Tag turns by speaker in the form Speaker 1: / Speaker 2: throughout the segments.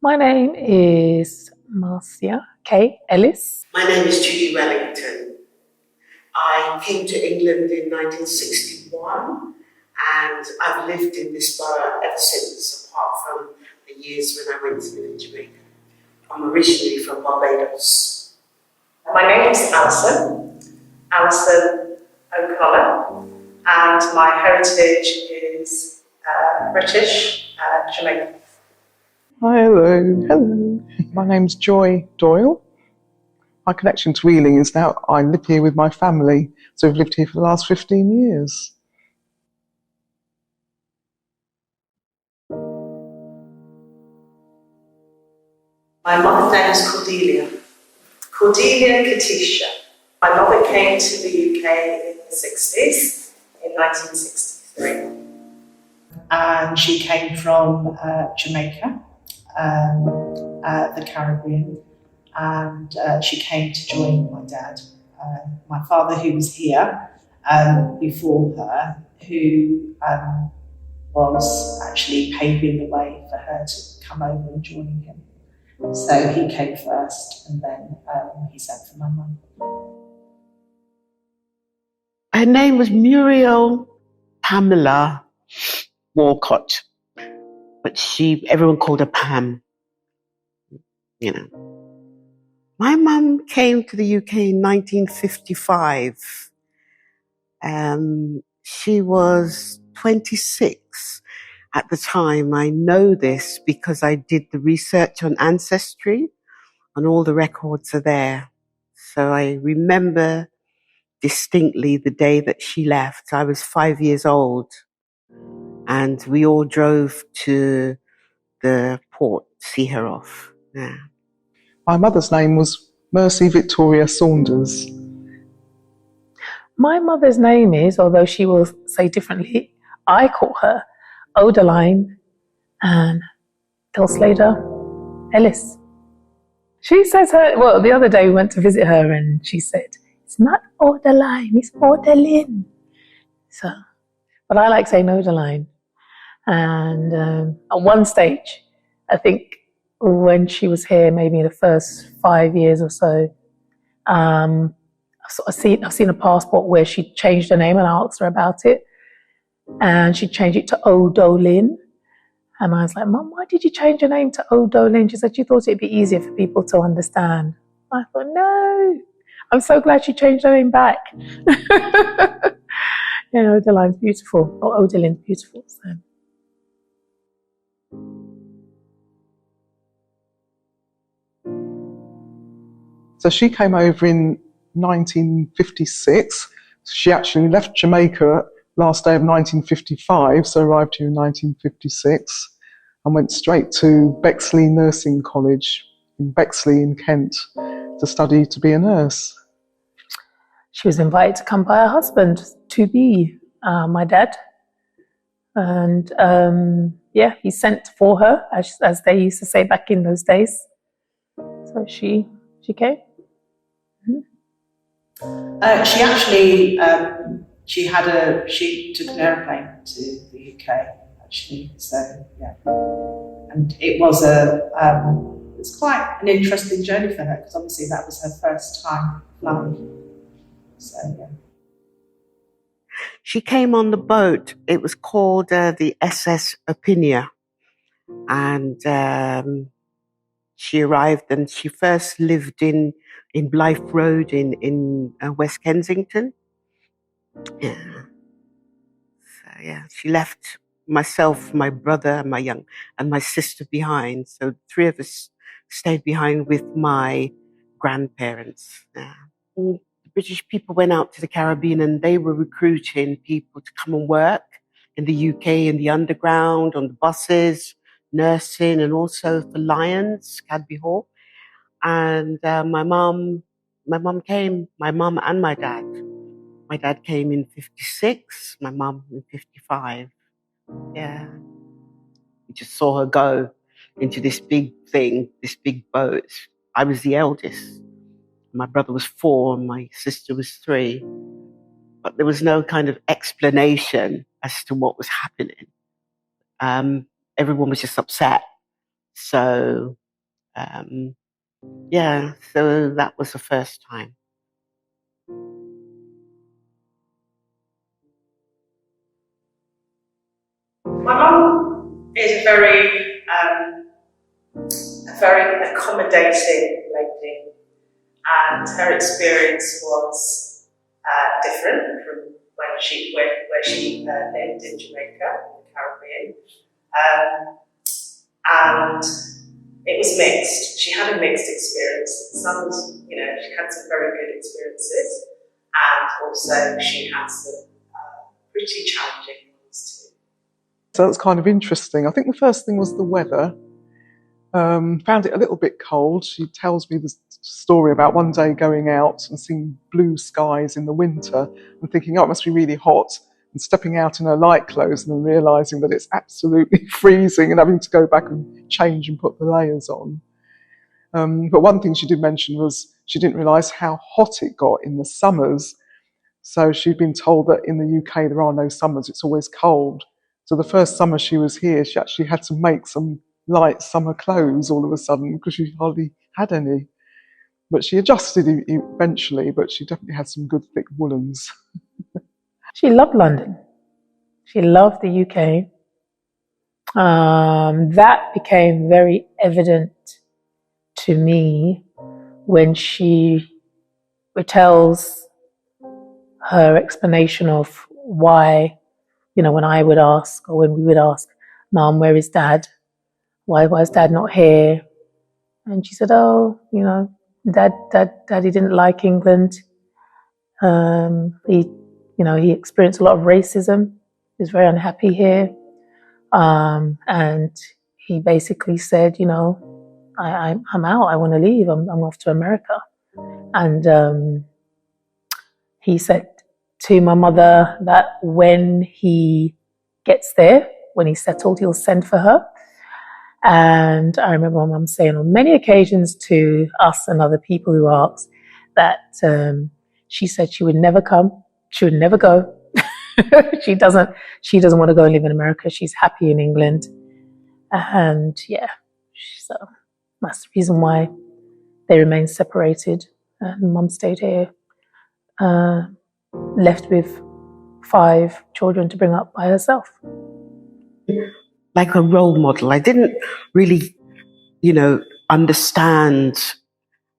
Speaker 1: My name is Marcia K. Ellis.
Speaker 2: My name is Judy Wellington. I came to England in 1961 and I've lived in this borough ever since, apart from the years when I went to live in Jamaica. I'm originally from Barbados.
Speaker 3: My name is Alison O'Connor, and my heritage is British, Jamaican.
Speaker 4: Hello. My name's Joy Doyle. My connection to Ealing is now I live here with my family, so we've lived here for the last 15 years.
Speaker 3: My mother's name is Cordelia Katisha. My mother came to the UK in the 60s, in 1963. And she came from Jamaica, the Caribbean, and she came to join my dad. My father, who was here before her, who was actually paving the way for her to come over and join him. So he came first, and then he sent for my mum.
Speaker 5: Her name was Muriel Pamela Walcott, but everyone called her Pam. My mum came to the UK in 1955. She was 26 at the time. I know this because I did the research on Ancestry, and all the records are there. So I remember distinctly the day that she left. I was 5 years old, and we all drove to the port to see her off. Yeah.
Speaker 4: My mother's name was Mercy Victoria Saunders.
Speaker 1: My mother's name is, although she will say differently, I call her Odeline and Tilslater Ellis. She says the other day we went to visit her and she said, it's not Odeline, it's Odeline. So, but I like saying Odeline. And at one stage, I think when she was here, maybe the first 5 years or so, I've seen a passport where she changed her name, and I asked her about it, and she changed it to Odolin. And I was like, Mum, why did you change your name to Odolin? She said she thought it'd be easier for people to understand. I thought, no, I'm so glad she changed her name back. Odoline's beautiful, or Odolin's beautiful.
Speaker 4: So she came over in 1956. She actually left Jamaica last day of 1955, so arrived here in 1956, and went straight to Bexley Nursing College in Bexley in Kent to study to be a nurse.
Speaker 1: She was invited to come by her husband, to be my dad. And he sent for her, as they used to say back in those days. So she came.
Speaker 3: She actually she took an aeroplane to the UK actually. So yeah, and it was it's quite an interesting journey for her because obviously that was her first time flying. So yeah.
Speaker 5: She came on the boat. It was called the SS Opinia, and she arrived, and she first lived in Blythe Road in West Kensington. Yeah. So yeah, she left myself, my brother, and my sister behind. So the three of us stayed behind with my grandparents. Yeah. The British people went out to the Caribbean and they were recruiting people to come and work in the UK, in the underground, on the buses, nursing, and also for Lions, Cadbury Hall. And my mum came, my mum and my dad. My dad came in 56, my mum in 55. Yeah. We just saw her go into this big thing, this big boat. I was the eldest. My brother was 4 and my sister was 3. But there was no kind of explanation as to what was happening. Everyone was just upset So, yeah, so that was the first time.
Speaker 3: My mum is a very accommodating lady, and her experience was different from where she lived in Jamaica, in the Caribbean, and it was mixed. She had a mixed experience. Some, she had some very good experiences, and also she had some pretty challenging ones too.
Speaker 4: So that's kind of interesting. I think the first thing was the weather. Found it a little bit cold. She tells me the story about one day going out and seeing blue skies in the winter and thinking, oh, it must be really hot, and stepping out in her light clothes and then realising that it's absolutely freezing and having to go back and change and put the layers on. But one thing she did mention was she didn't realise how hot it got in the summers. So she'd been told that in the UK there are no summers, it's always cold. So the first summer she was here, she actually had to make some light summer clothes all of a sudden because she hardly had any. But she adjusted eventually, but she definitely had some good thick woolens.
Speaker 1: She loved London. She loved the UK. That became very evident to me when she retells her explanation of why, when I would ask, or when we would ask, Mum, where is Dad? Why is Dad not here? And she said, oh, Daddy didn't like England. He experienced a lot of racism. He was very unhappy here. And he basically said, I'm out. I want to leave. I'm off to America. And he said to my mother that when he gets there, when he's settled, he'll send for her. And I remember my mum saying on many occasions to us and other people who asked that she said she would never come, she would never go. She doesn't want to go and live in America. She's happy in England. And yeah, so that's the reason why they remained separated. And Mum stayed here, left with 5 children to bring up by herself.
Speaker 5: Like a role model. I didn't really, understand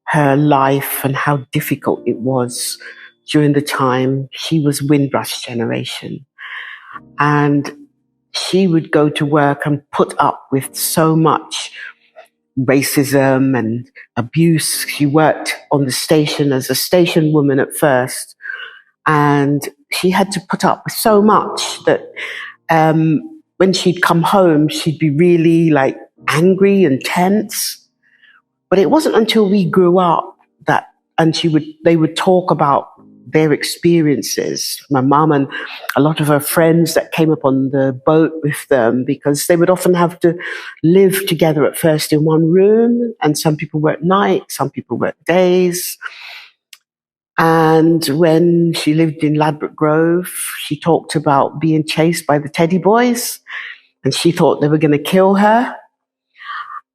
Speaker 5: her life and how difficult it was during the time she was Windrush generation. And she would go to work and put up with so much racism and abuse. She worked on the station as a station woman at first, and she had to put up with so much that when she'd come home, she'd be really angry and tense. But it wasn't until we grew up they would talk about their experiences. My mum and a lot of her friends that came up on the boat with them, because they would often have to live together at first in one room, and some people work nights, some people work days. And when she lived in Ladbroke Grove, she talked about being chased by the Teddy Boys, and she thought they were going to kill her.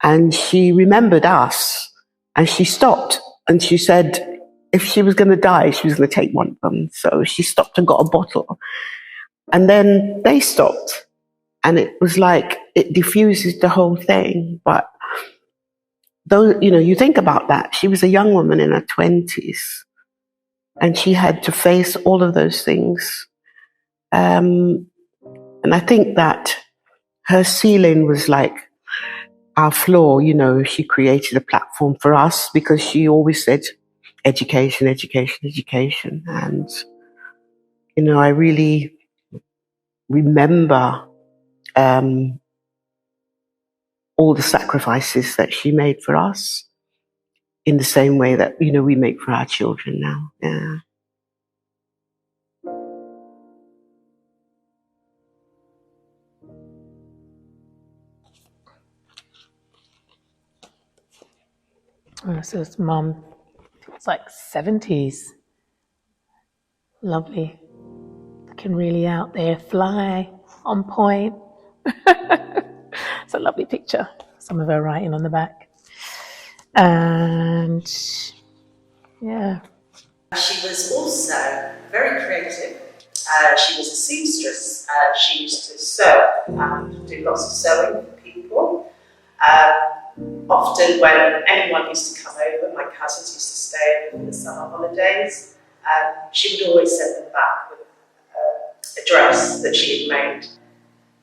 Speaker 5: And she remembered us, and she stopped, and she said if she was going to die, she was going to take one of them. So she stopped and got a bottle. And then they stopped. And it was like, it diffuses the whole thing. But though, you think about that. She was a young woman in her 20s. And she had to face all of those things. And I think that her ceiling was like our floor. She created a platform for us because she always said, education, education, education. And, I really remember all the sacrifices that she made for us in the same way that, we make for our children now. Yeah.
Speaker 1: So it's Mum. It's like 70s. Lovely. Looking really out there, fly, on point. It's a lovely picture. some of her writing on the back. And yeah.
Speaker 6: She was also very creative. She was a seamstress. She used to sew and do lots of sewing for people. Often when anyone used to come over, my cousins used to stay over for the summer holidays, she would always send them back with a dress that she had made.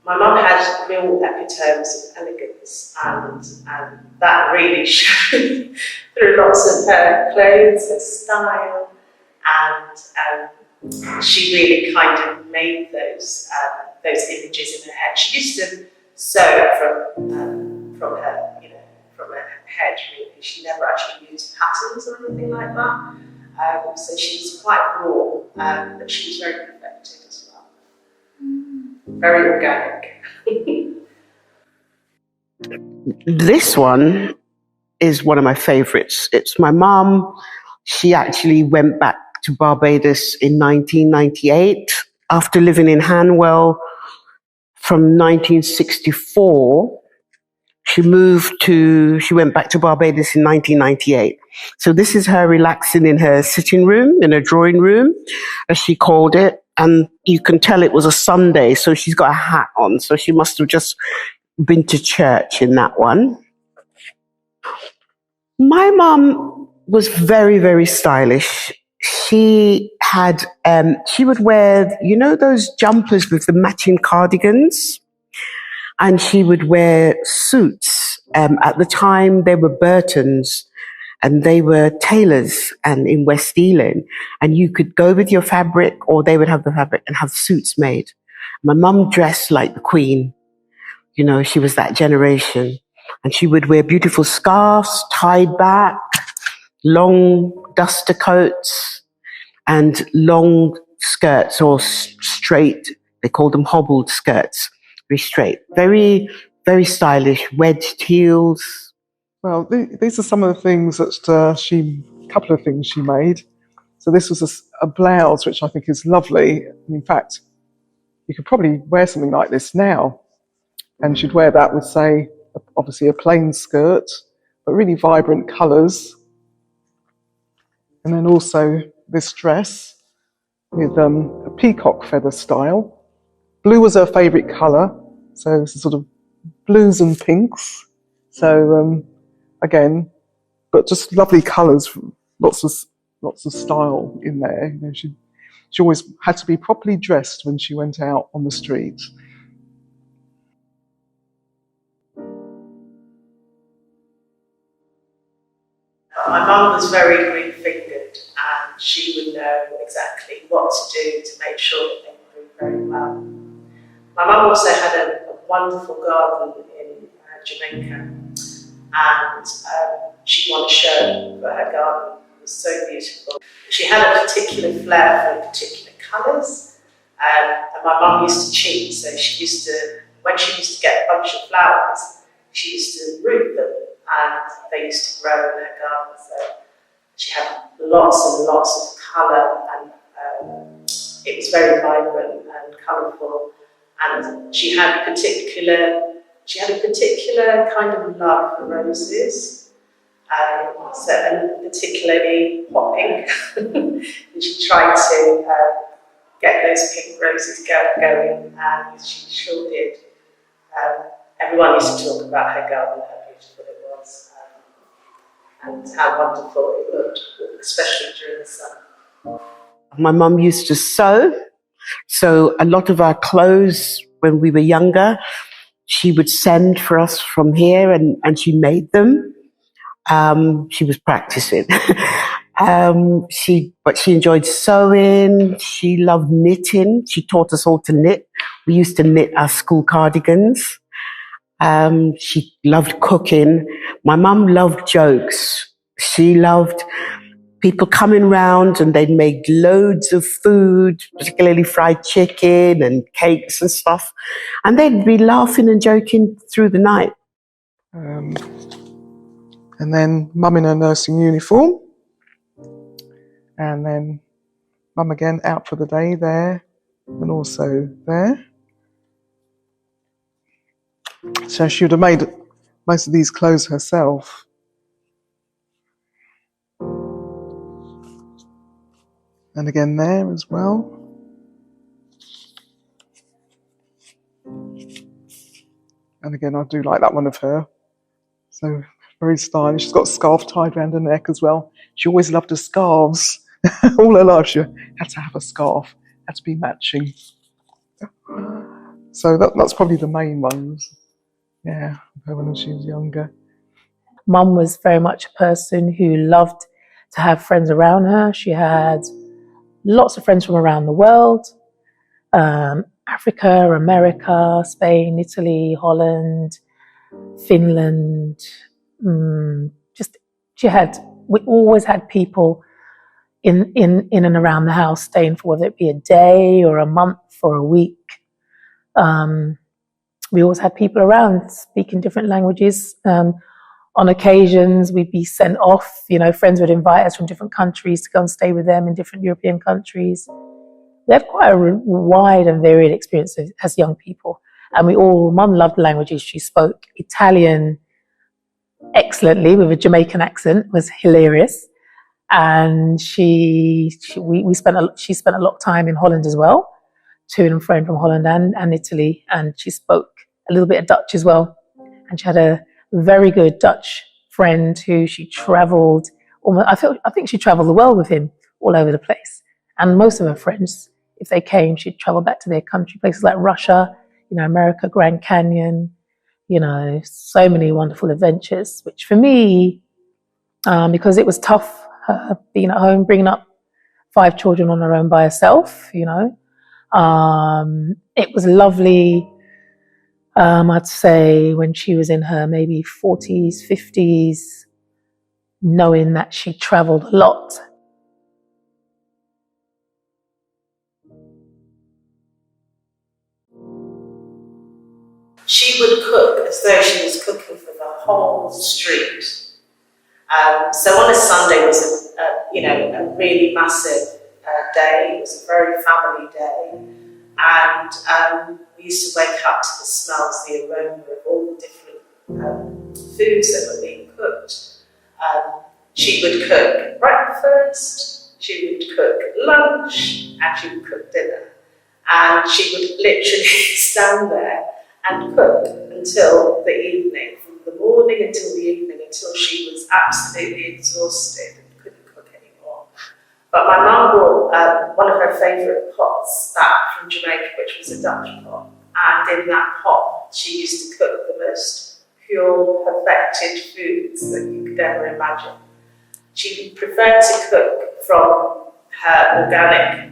Speaker 6: My mum had real epitomes of elegance, and that really showed through lots of her clothes, her style, and she really kind of made those images in her head. She used to sew from her, from her head, really. She never actually used patterns or anything like that. So she was quite raw, but she was very perfected as well. Very organic.
Speaker 5: This one is one of my favorites. It's my mum. She actually went back to Barbados in 1998 after living in Hanwell from 1964. She went back to Barbados in 1998. So this is her relaxing in her sitting room, in her drawing room, as she called it. And you can tell it was a Sunday, so she's got a hat on. So she must have just been to church in that one. My mum was very, very stylish. She would wear, those jumpers with the matching cardigans? And she would wear suits. At the time, they were Burtons, and they were tailors and in West Ealing. And you could go with your fabric, or they would have the fabric and have suits made. My mum dressed like the Queen. She was that generation. And she would wear beautiful scarves, tied back, long duster coats, and long skirts, or straight. They called them hobbled skirts. Very straight, very, very stylish, wedged heels.
Speaker 4: Well, these are some of the things that a couple of things she made. So this was a blouse, which I think is lovely. In fact, you could probably wear something like this now. And she'd wear that with, say, obviously a plain skirt, but really vibrant colours. And then also this dress with a peacock feather style. Blue was her favourite colour, so this is sort of blues and pinks. So again, but just lovely colours, lots of style in there. She always had to be properly dressed when she went out on the street.
Speaker 6: My mum was very green-fingered, and she would know exactly what to do to make sure that they grew very well. My mum also had a wonderful garden in Jamaica, and she won a show for her garden. It was so beautiful. She had a particular flair for particular colours, and my mum used to cheat, so when she used to get a bunch of flowers, she used to root them, and they used to grow in her garden. So she had lots and lots of colour, and it was very vibrant and colourful. And she had a particular kind of love for roses, and particularly hot pink. And she tried to get those pink roses going, and she sure did. Everyone used to talk about her garden, how beautiful it was, and how wonderful it looked, especially during the summer.
Speaker 5: My mum used to sew. So a lot of our clothes when we were younger, she would send for us from here, and she made them. She was practicing. But she enjoyed sewing. She loved knitting. She taught us all to knit. We used to knit our school cardigans. She loved cooking. My mum loved jokes. She loved people coming round, and they'd make loads of food, particularly fried chicken and cakes and stuff. And they'd be laughing and joking through the night.
Speaker 4: And then mum in her nursing uniform. And then mum again out for the day there, and also there. So she would have made most of these clothes herself. And again there as well. And again, I do like that one of her. So very stylish. She's got a scarf tied around her neck as well. She always loved her scarves. All her life she had to have a scarf. Had to be matching. So that's probably the main ones. Yeah, her when she was younger.
Speaker 1: Mum was very much a person who loved to have friends around her. She had lots of friends from around the world. Africa, America, Spain, Italy, Holland, Finland. We always had people in and around the house staying for whether it be a day or a month or a week. We always had people around speaking different languages. On occasions, we'd be sent off. Friends would invite us from different countries to go and stay with them in different European countries. We had quite a wide and varied experience as young people. And Mum loved languages. She spoke Italian excellently with a Jamaican accent, was hilarious. And she spent a lot of time in Holland as well, to and from Holland and Italy. And she spoke a little bit of Dutch as well. And she had a very good Dutch friend who she travelled. I think she travelled the world with him, all over the place. And most of her friends, if they came, she'd travel back to their country, places like Russia, America, Grand Canyon, so many wonderful adventures, which for me, because it was tough being at home, bringing up 5 children on her own by herself, it was lovely, I'd say, when she was in her maybe 40s, 50s, knowing that she travelled a lot.
Speaker 6: She would cook as though she was cooking for the whole street. So on a Sunday was a really massive day. It was a very family day, and we used to wake up to the smells, the aroma of all the different foods that were being cooked. She would cook breakfast, she would cook lunch, and she would cook dinner. And she would literally stand there and cook until the evening, from the morning until the evening, until she was absolutely exhausted and couldn't cook anymore. But my mum brought one of her favourite pots back from Jamaica, which was a Dutch pot. And in that pot, she used to cook the most pure, perfected foods that you could ever imagine. She preferred to cook from her organic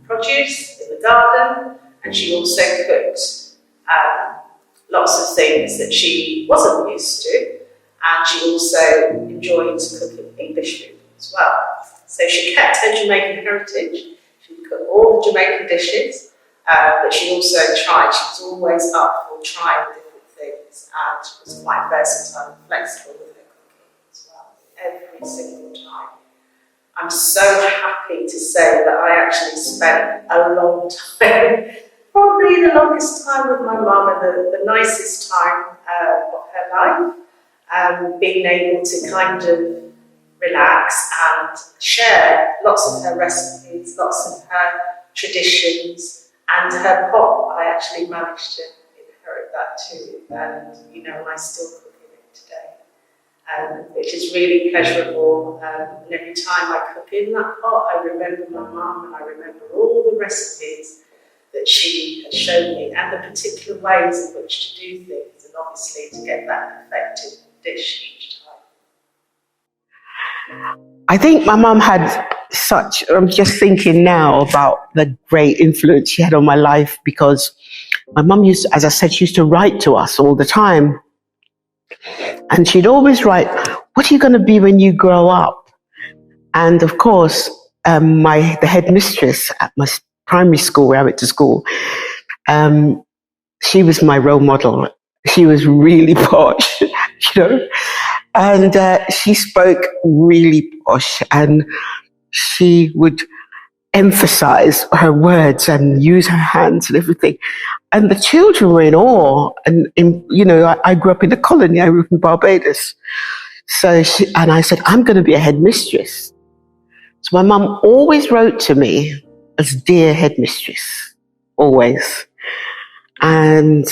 Speaker 6: produce in the garden, and she also cooked lots of things that she wasn't used to, and she also enjoyed cooking English food as well. So she kept her Jamaican heritage. She would cook all the Jamaican dishes, but she also tried. She was always up for trying different things, and she was quite versatile and flexible with her cooking as well, every single time. I'm so happy to say that I actually spent a long time, probably the longest time with my mum and the nicest time of her life, being able to kind of relax and share lots of her recipes, lots of her traditions, and her pot. I actually managed to inherit that too, and I still cook in it today. Which is really pleasurable. And every time I cook in that pot, I remember my mum, and I remember all the recipes that she has shown me, and the particular ways in which to do things, and obviously to get that perfected dish each time.
Speaker 5: I think my mum had I'm just thinking now about the great influence she had on my life, because my mum as I said, she used to write to us all the time. And she'd always write, "What are you going to be when you grow up?" And of course, the headmistress at my primary school, where I went to school, she was my role model. She was really posh, and she spoke really posh, and she would emphasize her words and use her hands and everything. And the children were in awe. And, I grew up in the colony. I grew up in Barbados. And I said, I'm going to be a headmistress. So my mum always wrote to me as dear headmistress, always. And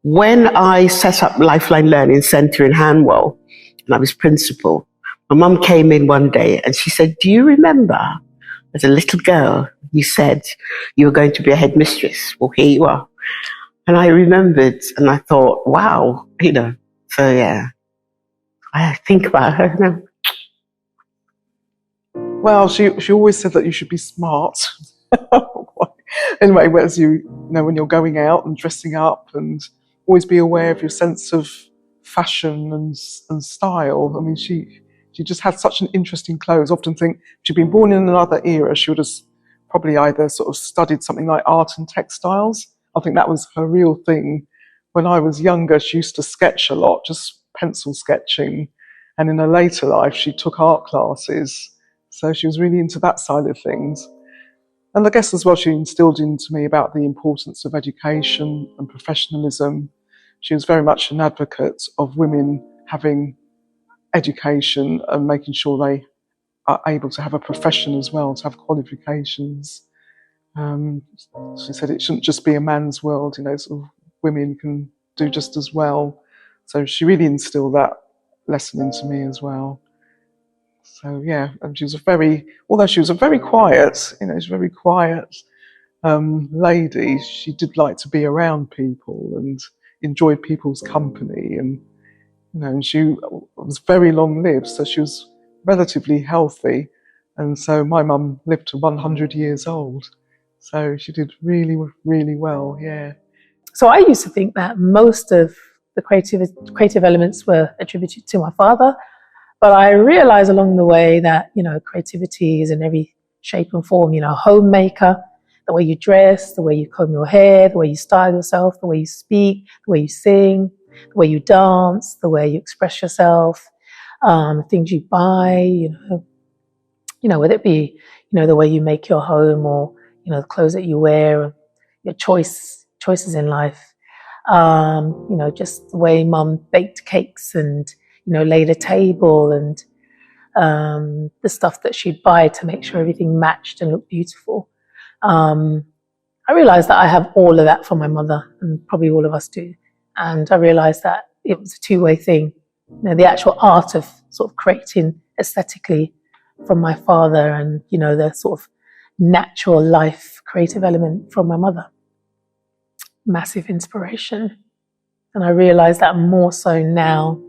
Speaker 5: when I set up Lifeline Learning Centre in Hanwell, and I was principal, my mum came in one day and she said, do you remember as a little girl, you said you were going to be a headmistress? Well, here you are. And I remembered and I thought, wow, so yeah, I think about her now.
Speaker 4: Well, she always said that you should be smart. Anyway, whereas when you're going out and dressing up, and always be aware of your sense of fashion and style. I mean, she just had such an interesting clothes. I often think if she'd been born in another era, she would have probably either sort of studied something like art and textiles. I think that was her real thing. When I was younger, she used to sketch a lot, just pencil sketching. And in her later life, she took art classes. So she was really into that side of things. And I guess as well, she instilled into me about the importance of education and professionalism. She was very much an advocate of women having education and making sure they are able to have a profession as well, to have qualifications. She said it shouldn't just be a man's world, sort of women can do just as well. So she really instilled that lesson into me as well. So yeah, and although she was a very quiet, lady, she did like to be around people and enjoyed people's company, and she was very long lived, so she was relatively healthy, and so my mum lived to 100 years old, so she did really, really well, yeah.
Speaker 1: So I used to think that most of the creative elements were attributed to my father, but I realized along the way that, creativity is in every shape and form, homemaker, the way you dress, the way you comb your hair, the way you style yourself, the way you speak, the way you sing, the way you dance, the way you express yourself, things you buy, whether it be, the way you make your home or, the clothes that you wear, your choices in life, just the way mum baked cakes and, laid a table and the stuff that she'd buy to make sure everything matched and looked beautiful. I realized that I have all of that from my mother, and probably all of us do. And I realized that it was a two-way thing. The actual art of sort of creating aesthetically from my father, and, the sort of natural life creative element from my mother. Massive inspiration. And I realize that more so now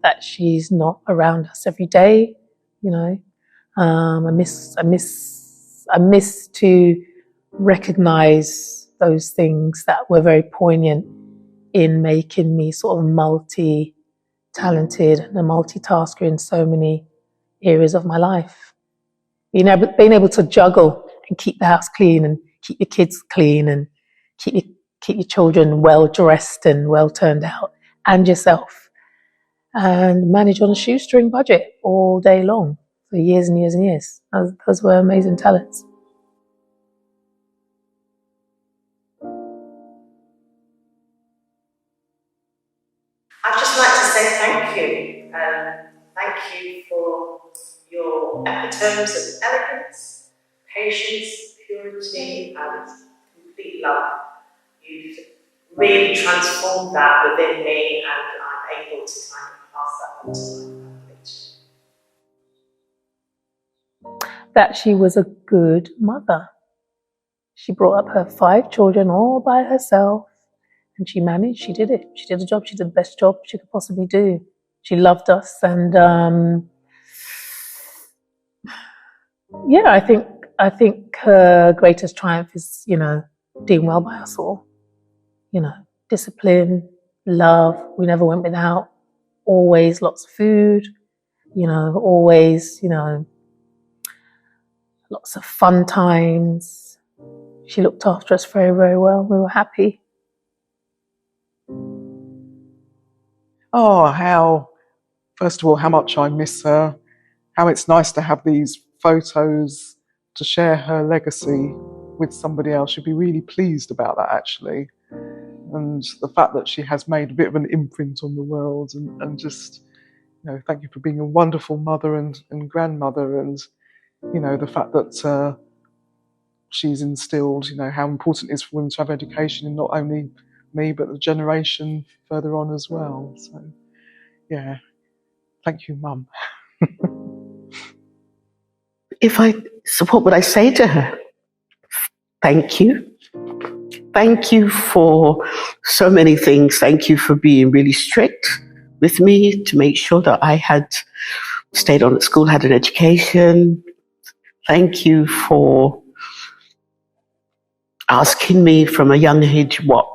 Speaker 1: that she's not around us every day. I miss to recognize those things that were very poignant in making me sort of multi-talented and a multitasker in so many areas of my life. Being able to juggle and keep the house clean and keep your kids clean and keep your children well dressed and well turned out, and yourself, and manage on a shoestring budget all day long for years and years and years. Those were amazing talents.
Speaker 6: I'd just like to say thank you. Thank you for your epitomes of elegance, patience, purity, and complete love. You've really transformed that within me, and I'm able to kind of pass that on to my family too.
Speaker 1: That she was a good mother. She brought up her 5 children all by herself, and she managed. She did it. She did the job. She did the best job she could possibly do. She loved us, and I think her greatest triumph is, doing well by us all. Discipline, love. We never went without. Always lots of food. Always, lots of fun times. She looked after us very, very well. We were happy.
Speaker 4: Oh, first of all, how much I miss her. How it's nice to have these photos to share her legacy with somebody else. She'd be really pleased about that, actually. And the fact that she has made a bit of an imprint on the world, and just, thank you for being a wonderful mother and grandmother, and, the fact that she's instilled, how important it is for women to have education in not only me, but the generation further on as well. So, yeah, thank you, Mum.
Speaker 5: What would I say to her? Thank you. Thank you for so many things. Thank you for being really strict with me to make sure that I had stayed on at school, had an education. Thank you for asking me from a young age what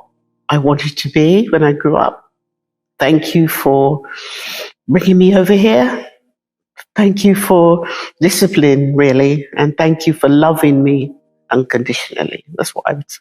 Speaker 5: I wanted to be when I grew up. Thank you for bringing me over here. Thank you for discipline, really. And thank you for loving me unconditionally. That's what I would say.